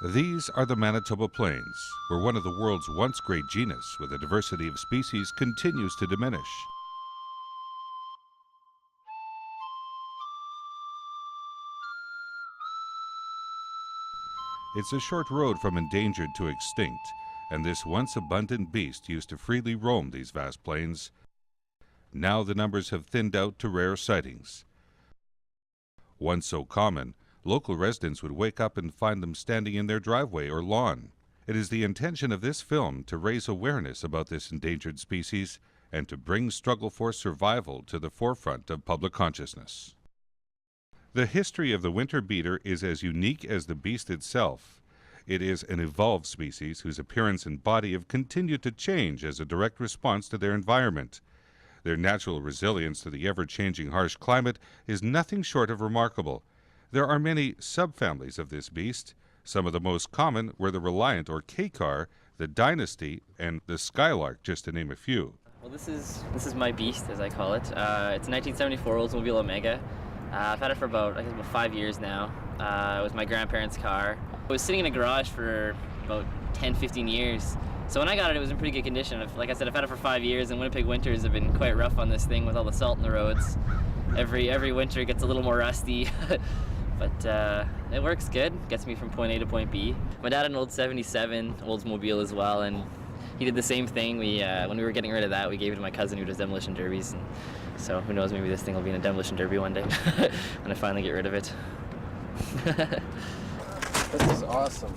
These are the Manitoba Plains, where one of the world's once great genus with a diversity of species continues to diminish. It's a short road from endangered to extinct, and this once abundant beast used to freely roam these vast plains. Now the numbers have thinned out to rare sightings. Once so common, local residents would wake up and find them standing in their driveway or lawn. It is the intention of this film to raise awareness about this endangered species and to bring struggle for survival to the forefront of public consciousness. The history of the winter beater is as unique as the beast itself. It is an evolved species whose appearance and body have continued to change as a direct response to their environment. Their natural resilience to the ever-changing harsh climate is nothing short of remarkable. There are many subfamilies of this beast. Some of the most common were the Reliant or K-car, the Dynasty, and the Skylark, just to name a few. Well, this is my beast, as I call it. It's a 1974 Oldsmobile Omega. I've had it for about 5 years now. It was my grandparents' car. It was sitting in a garage for about 10-15 years. So when I got it, it was in pretty good condition. Like I said, I've had it for 5 years, and Winnipeg winters have been quite rough on this thing with all the salt in the roads. Every winter it gets a little more rusty. But it works good, gets me from point A to point B. My dad had an old 77 Oldsmobile as well, and he did the same thing. When we were getting rid of that, we gave it to my cousin who does demolition derbies. And so who knows, maybe this thing will be in a demolition derby one day when I finally get rid of it. This is awesome.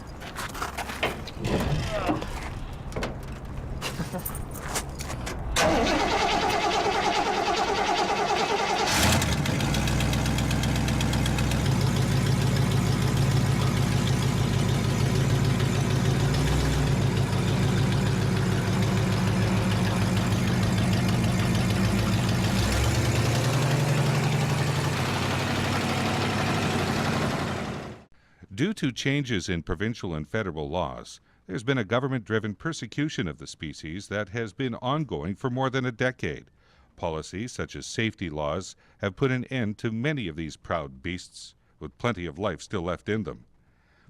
Due to changes in provincial and federal laws, there's been a government-driven persecution of the species that has been ongoing for more than a decade. Policies such as safety laws have put an end to many of these proud beasts, with plenty of life still left in them.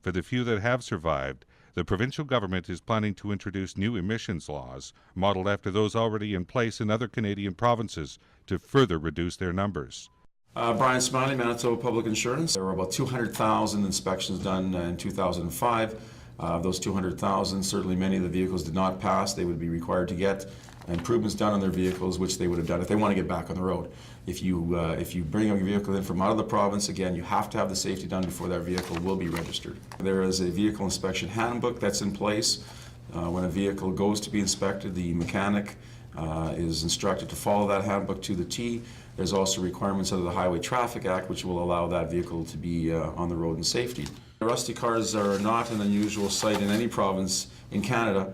For the few that have survived, the provincial government is planning to introduce new emissions laws modeled after those already in place in other Canadian provinces to further reduce their numbers. Brian Smiley, Manitoba Public Insurance. There were about 200,000 inspections done in 2005. Of those 200,000, certainly many of the vehicles did not pass. They would be required to get improvements done on their vehicles, which they would have done if they want to get back on the road. If you bring a vehicle in from out of the province, again, you have to have the safety done before that vehicle will be registered. There is a vehicle inspection handbook that's in place. When a vehicle goes to be inspected, the mechanic is instructed to follow that handbook to the T. There's also requirements under the Highway Traffic Act which will allow that vehicle to be on the road in safety. Rusty cars are not an unusual sight in any province in Canada.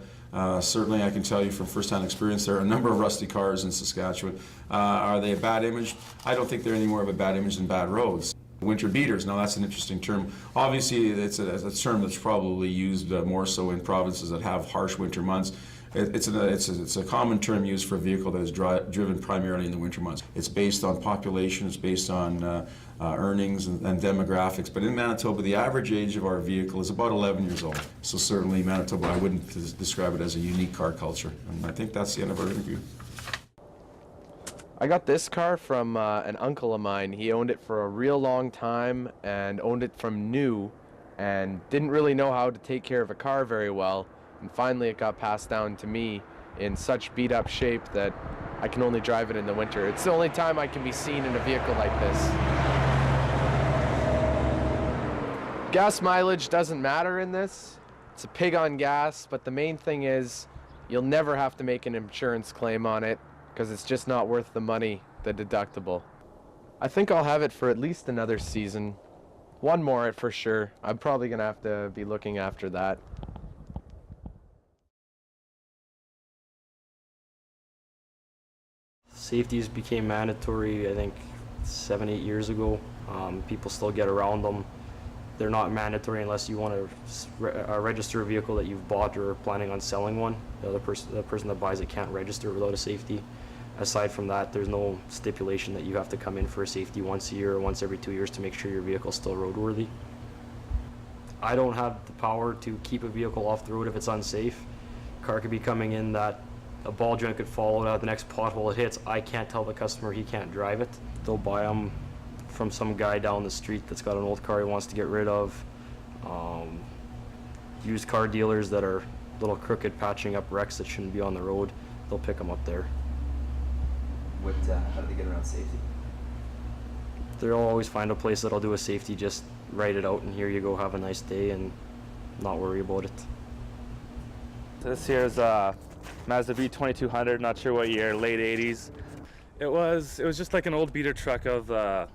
Certainly I can tell you from first-hand experience there are a number of rusty cars in Saskatchewan. Are they a bad image? I don't think they're any more of a bad image than bad roads. Winter beaters, now that's an interesting term. Obviously it's a term that's probably used more so in provinces that have harsh winter months. It's a common term used for a vehicle that is driven primarily in the winter months. It's based on population, it's based on earnings and demographics, but in Manitoba the average age of our vehicle is about 11 years old. So certainly Manitoba, I wouldn't describe it as a unique car culture. And I think that's the end of our interview. I got this car from an uncle of mine. He owned it for a real long time and owned it from new and didn't really know how to take care of a car very well. And finally it got passed down to me in such beat up shape that I can only drive it in the winter. It's the only time I can be seen in a vehicle like this. Gas mileage doesn't matter in this. It's a pig on gas, but the main thing is you'll never have to make an insurance claim on it because it's just not worth the money, the deductible. I think I'll have it for at least another season. One more for sure. I'm probably gonna have to be looking after that. Safeties became mandatory, I think, 7-8 years ago. People still get around them. They're not mandatory unless you want to register a vehicle that you've bought or are planning on selling one. The person that buys it can't register without a safety. Aside from that, there's no stipulation that you have to come in for a safety once a year or once every 2 years to make sure your vehicle's still roadworthy. I don't have the power to keep a vehicle off the road if it's unsafe. Car could be coming in that a ball joint could fall out of the next pothole it hits. I can't tell the customer he can't drive it. They'll buy them from some guy down the street that's got an old car he wants to get rid of. Used car dealers that are little crooked, patching up wrecks that shouldn't be on the road, they'll pick them up there. How do they get around safety? They'll always find a place that'll do a safety, just write it out and here you go, have a nice day, and not worry about it. This here's Mazda B2200, not sure what year, late 80s. It was just like an old beater truck of an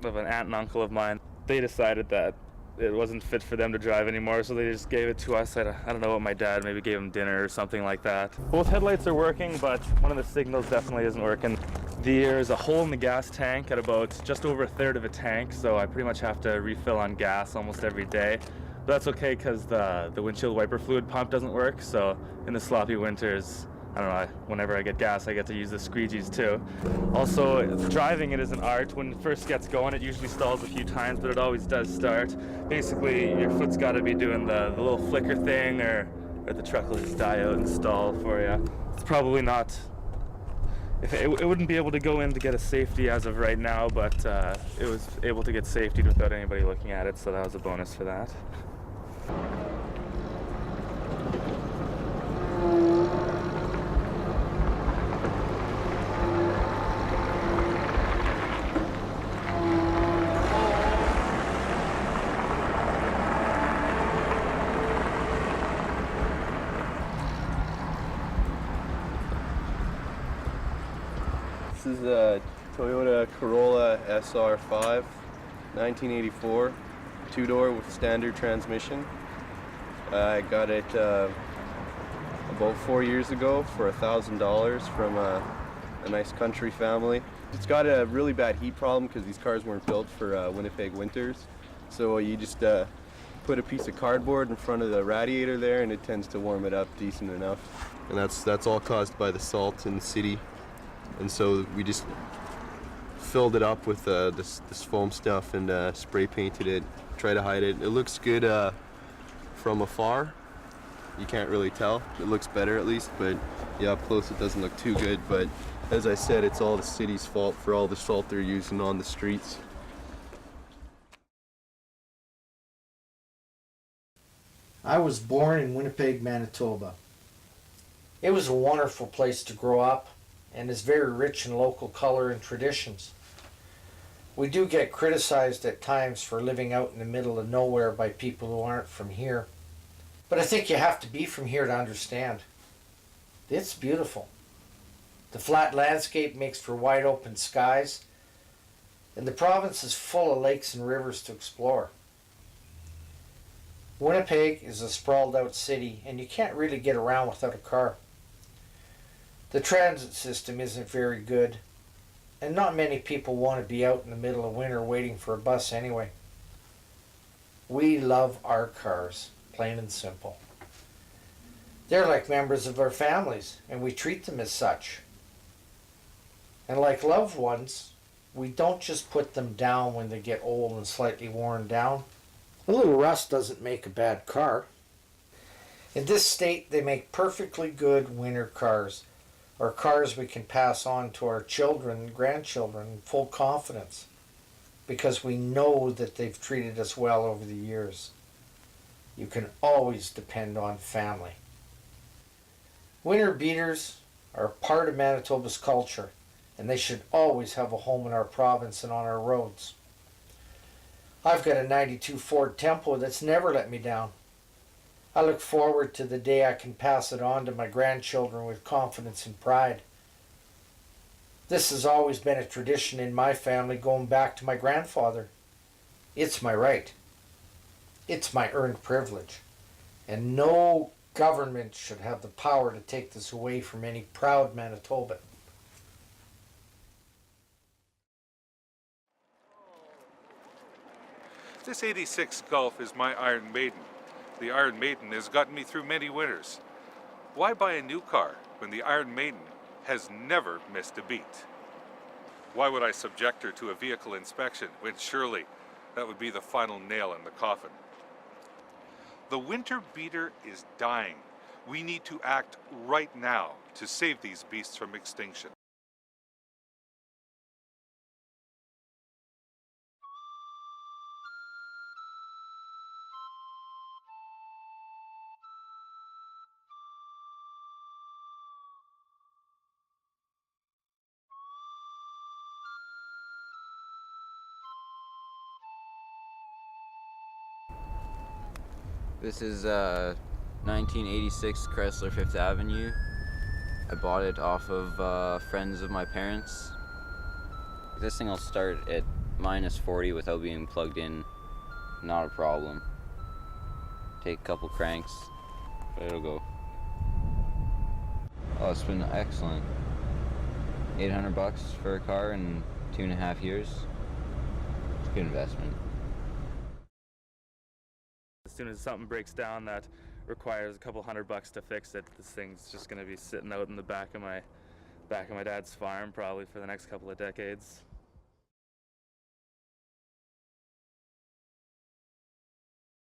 aunt and uncle of mine. They decided that it wasn't fit for them to drive anymore, so they just gave it to us. I don't know what, my dad maybe gave them dinner or something like that. Both headlights are working, but one of the signals definitely isn't working. There's a hole in the gas tank at about just over a third of a tank, so I pretty much have to refill on gas almost every day. But that's okay because the windshield wiper fluid pump doesn't work, so in the sloppy winters, I don't know, whenever I get gas, I get to use the squeegees too. Also, driving it is an art. When it first gets going, it usually stalls a few times, but it always does start. Basically, your foot's got to be doing the little flicker thing, or the truck will just die out and stall for you. It's probably not... It wouldn't be able to go in to get a safety as of right now, but it was able to get safety without anybody looking at it, so that was a bonus for that. This is a Toyota Corolla SR5, 1984, two-door with standard transmission. I got it about 4 years ago for $1,000 from a nice country family. It's got a really bad heat problem because these cars weren't built for Winnipeg winters. So you just put a piece of cardboard in front of the radiator there and it tends to warm it up decent enough. And that's all caused by the salt in the city. And so we just filled it up with this foam stuff and spray painted it, try to hide it. It looks good from afar. You can't really tell. It looks better at least, but yeah, up close it doesn't look too good. But as I said, it's all the city's fault for all the salt they're using on the streets. I was born in Winnipeg, Manitoba. It was a wonderful place to grow up and is very rich in local color and traditions. We do get criticized at times for living out in the middle of nowhere by people who aren't from here. But I think you have to be from here to understand. It's beautiful. The flat landscape makes for wide open skies, and the province is full of lakes and rivers to explore. Winnipeg is a sprawled out city, and you can't really get around without a car. The transit system isn't very good, and not many people want to be out in the middle of winter waiting for a bus anyway. We love our cars, plain and simple. They're like members of our families, and we treat them as such. And like loved ones, we don't just put them down when they get old and slightly worn down. A little rust doesn't make a bad car. In this state, they make perfectly good winter cars, or cars we can pass on to our children and grandchildren in full confidence, because we know that they've treated us well over the years. You can always depend on family. Winter beaters are part of Manitoba's culture, and they should always have a home in our province and on our roads. I've got a 92 Ford Tempo that's never let me down. I look forward to the day I can pass it on to my grandchildren with confidence and pride. This has always been a tradition in my family going back to my grandfather. It's my right. It's my earned privilege. And no government should have the power to take this away from any proud Manitoban. This 86 Golf is my Iron Maiden. The Iron Maiden has gotten me through many winters. Why buy a new car when the Iron Maiden has never missed a beat? Why would I subject her to a vehicle inspection when surely that would be the final nail in the coffin? The winter beater is dying. We need to act right now to save these beasts from extinction. This is 1986 Chrysler 5th Avenue. I bought it off of friends of my parents. This thing will start at -40 without being plugged in, not a problem. Take a couple cranks, but it'll go. Oh, it's been excellent. 800 bucks for a car in 2.5 years. It's a good investment. As soon as something breaks down that requires a couple $100 to fix it, this thing's just going to be sitting out in the back of my dad's farm probably for the next couple of decades.